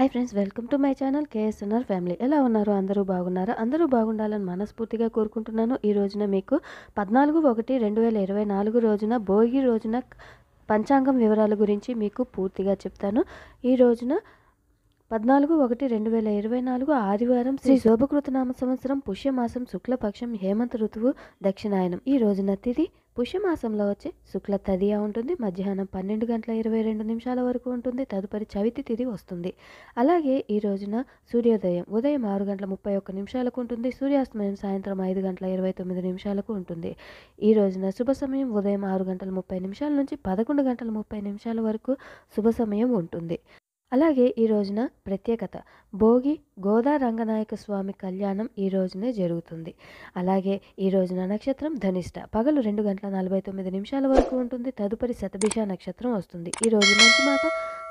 Hi friends, welcome to my channel KSNR family. ఎలా ఉన్నారు? అందరూ బాగున్నారా? అందరూ బాగుండాలని మనస్ఫూర్తిగా కోరుకుంటున్నాను. ఈ రోజున మీకు 14/1/2024 రోజున భోగి రోజున పంచాంగం వివరాల గురించి మీకు పూర్తిగా చెప్తాను. ఈ రోజున 14/1/2024 ఆదివారం శ్రీ శోభకృతనామ సంవత్సరం పుష్యమాసం శుక్లపక్షం హేమంత ఋతువు దక్షిణాయనం. ఈ రోజున తిథి పుష్యమాసంలో వచ్చే శుక్ల తదియ ఉంటుంది. మధ్యాహ్నం 12:22 వరకు ఉంటుంది. తదుపరి చవితి తిథి వస్తుంది. అలాగే ఈ రోజున సూర్యోదయం ఉదయం 6:31 ఉంటుంది. సూర్యాస్తమయం సాయంత్రం 5:29 ఉంటుంది. ఈ రోజున శుభ సమయం ఉదయం 6:30 నుంచి 11:30 వరకు శుభ సమయం ఉంటుంది. అలాగే ఈ రోజున ప్రత్యేకత భోగి గోదా రంగనాయక స్వామి కళ్యాణం ఈ రోజునే జరుగుతుంది. అలాగే ఈ రోజున నక్షత్రం ధనిష్ట పగలు 2:49 వరకు ఉంటుంది. తదుపరి శతభిష నక్షత్రం వస్తుంది. ఈ రోజు మంచి మాట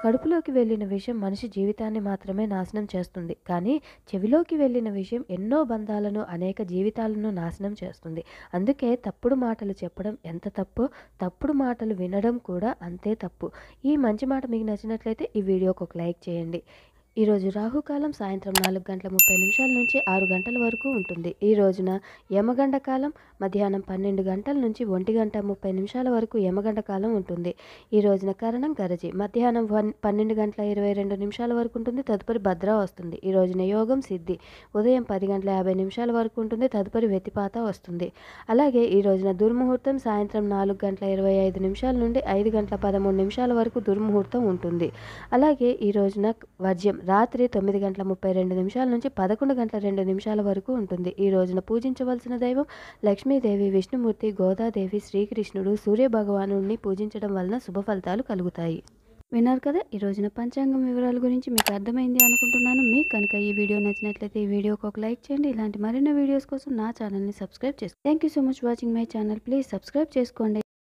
కడుపులోకి వెళ్ళిన విషయం మనిషి జీవితాన్ని మాత్రమే నాశనం చేస్తుంది, కానీ చెవిలోకి వెళ్ళిన విషయం ఎన్నో బంధాలను అనేక జీవితాలను నాశనం చేస్తుంది. అందుకే తప్పుడు మాటలు చెప్పడం ఎంత తప్పో తప్పుడు మాటలు వినడం కూడా అంతే తప్పు. ఈ మంచి మాట మీకు నచ్చినట్లయితే ఈ వీడియోకి ఒక లైక్ చేయండి. ఈరోజు రాహుకాలం సాయంత్రం 4:30 నుంచి 6 గంటల వరకు ఉంటుంది. ఈ రోజున యమగండ కాలం మధ్యాహ్నం 12 గంటల నుంచి 1:30 వరకు యమగండ కాలం ఉంటుంది. ఈ రోజున కరణం గరజి మధ్యాహ్నం 12:22 వరకు ఉంటుంది. తదుపరి భద్ర వస్తుంది. ఈ రోజున యోగం సిద్ధి ఉదయం 10:50 వరకు ఉంటుంది. తదుపరి వ్యతిపాత వస్తుంది. అలాగే ఈ రోజున దుర్ముహూర్తం సాయంత్రం 4:25 నుండి 5:13 వరకు దుర్ముహూర్తం ఉంటుంది. అలాగే ఈ రోజున వర్జ్యం రాత్రి 9:32 నుంచి 11:02 వరకు ఉంటుంది. ఈ రోజున పూజించవలసిన దైవం లక్ష్మీదేవి, విష్ణుమూర్తి, గోదాదేవి, శ్రీకృష్ణుడు, సూర్య భగవానుడిని పూజించడం వలన శుభ ఫలితాలు కలుగుతాయి. విన్నారు కదా, ఈ రోజున పంచాంగం వివరాల గురించి మీకు అర్థమైంది అనుకుంటున్నాను. మీకు కనుక ఈ వీడియో నచ్చినట్లయితే ఈ వీడియోకి ఒక లైక్ చేయండి. ఇలాంటి మరిన్ని వీడియోస్ కోసం నా ఛానల్ని సబ్స్క్రైబ్ చేసుకోండి. Thank you so much watching my channel. Please subscribe చేసుకోండి.